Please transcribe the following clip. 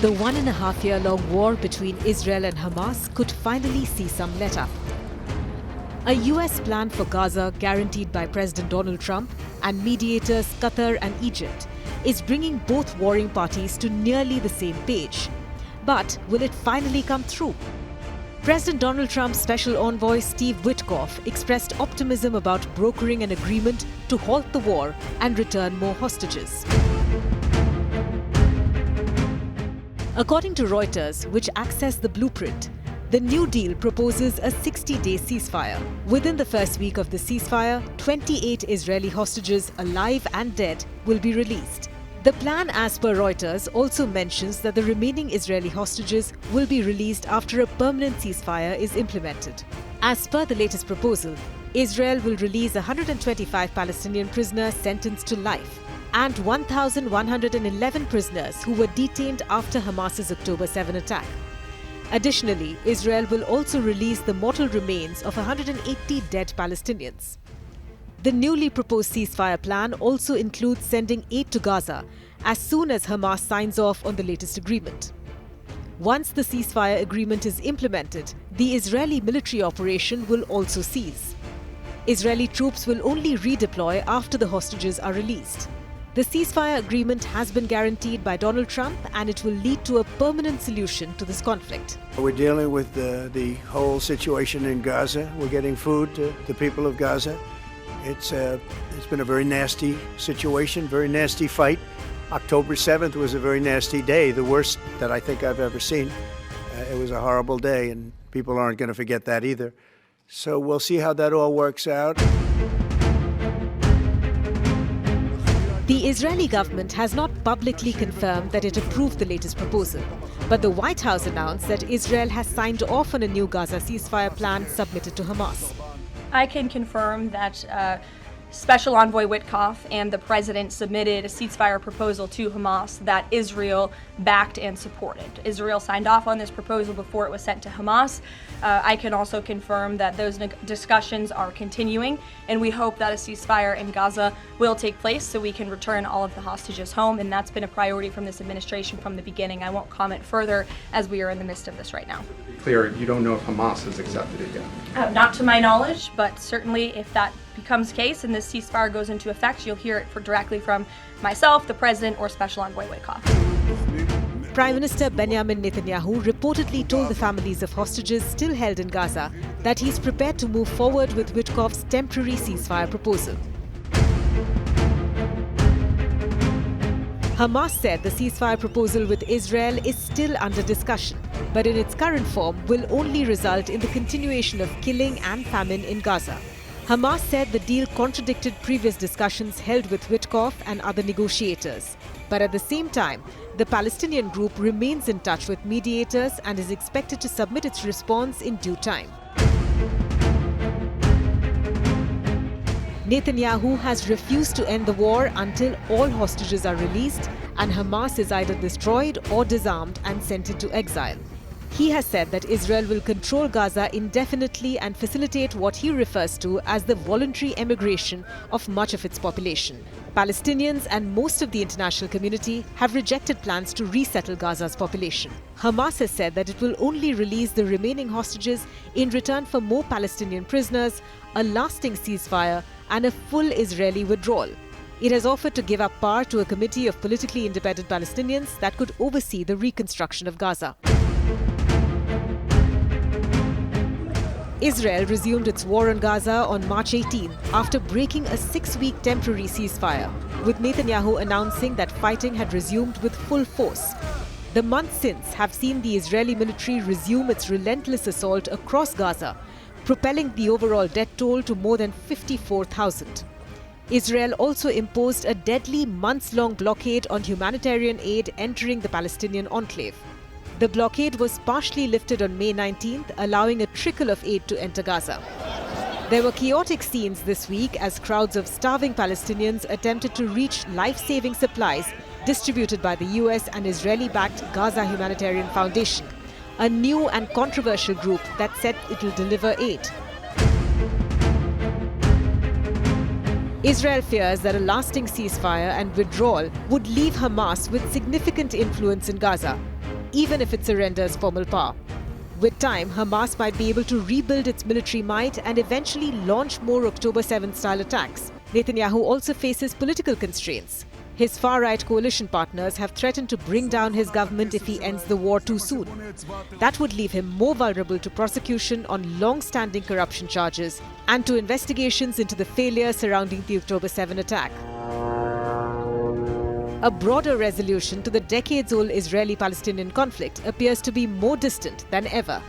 The 1.5-year-long war between Israel and Hamas could finally see some let-up. A US plan for Gaza, guaranteed by President Donald Trump and mediators Qatar and Egypt, is bringing both warring parties to nearly the same page. But will it finally come through? President Donald Trump's special envoy Steve Witkoff expressed optimism about brokering an agreement to halt the war and return more hostages. According to Reuters, which accessed the blueprint, the new deal proposes a 60-day ceasefire. Within the first week of the ceasefire, 28 Israeli hostages, alive and dead, will be released. The plan, as per Reuters, also mentions that the remaining Israeli hostages will be released after a permanent ceasefire is implemented. As per the latest proposal, Israel will release 125 Palestinian prisoners sentenced to life and 1,111 prisoners who were detained after Hamas's October 7 attack. Additionally, Israel will also release the mortal remains of 180 dead Palestinians. The newly proposed ceasefire plan also includes sending aid to Gaza as soon as Hamas signs off on the latest agreement. Once the ceasefire agreement is implemented, the Israeli military operation will also cease. Israeli troops will only redeploy after the hostages are released. The ceasefire agreement has been guaranteed by Donald Trump, and it will lead to a permanent solution to this conflict. We're dealing with the whole situation in Gaza. We're getting food to the people of Gaza. It's been a very nasty situation, very nasty fight. October 7th was a very nasty day, the worst that I think I've ever seen. It was a horrible day, and people aren't going to forget that either. So we'll see how that all works out. The Israeli government has not publicly confirmed that it approved the latest proposal, but the White House announced that Israel has signed off on a new Gaza ceasefire plan submitted to Hamas. I can confirm that Special Envoy Witkoff and the President submitted a ceasefire proposal to Hamas that Israel backed and supported. Israel signed off on this proposal before it was sent to Hamas. I can also confirm that those discussions are continuing, and we hope that a ceasefire in Gaza will take place so we can return all of the hostages home, and that's been a priority from this administration from the beginning. I won't comment further as we are in the midst of this right now. Clear, you don't know if Hamas has accepted it yet? Not to my knowledge, but certainly if that becomes the case and this ceasefire goes into effect, you'll hear it directly from myself, the President, or Special Envoy Witkoff. Prime Minister Benjamin Netanyahu reportedly told the families of hostages still held in Gaza that he's prepared to move forward with Witkoff's temporary ceasefire proposal. Hamas said the ceasefire proposal with Israel is still under discussion, but in its current form will only result in the continuation of killing and famine in Gaza. Hamas said the deal contradicted previous discussions held with Witkoff and other negotiators. But at the same time, the Palestinian group remains in touch with mediators and is expected to submit its response in due time. Netanyahu has refused to end the war until all hostages are released and Hamas is either destroyed or disarmed and sent into exile. He has said that Israel will control Gaza indefinitely and facilitate what he refers to as the voluntary emigration of much of its population. Palestinians and most of the international community have rejected plans to resettle Gaza's population. Hamas has said that it will only release the remaining hostages in return for more Palestinian prisoners, a lasting ceasefire, and a full Israeli withdrawal. It has offered to give up power to a committee of politically independent Palestinians that could oversee the reconstruction of Gaza. Israel resumed its war on Gaza on March 18 after breaking a 6-week temporary ceasefire, with Netanyahu announcing that fighting had resumed with full force. The months since have seen the Israeli military resume its relentless assault across Gaza, propelling the overall death toll to more than 54,000. Israel also imposed a deadly months-long blockade on humanitarian aid entering the Palestinian enclave. The blockade was partially lifted on May 19th, allowing a trickle of aid to enter Gaza. There were chaotic scenes this week as crowds of starving Palestinians attempted to reach life-saving supplies distributed by the US and Israeli-backed Gaza Humanitarian Foundation, a new and controversial group that said it will deliver aid. Israel fears that a lasting ceasefire and withdrawal would leave Hamas with significant influence in Gaza. even if it surrenders formal power. With time, Hamas might be able to rebuild its military might and eventually launch more October 7th-style attacks. Netanyahu also faces political constraints. His far-right coalition partners have threatened to bring down his government if he ends the war too soon. That would leave him more vulnerable to prosecution on long-standing corruption charges and to investigations into the failure surrounding the October 7 attack. A broader resolution to the decades-old Israeli-Palestinian conflict appears to be more distant than ever.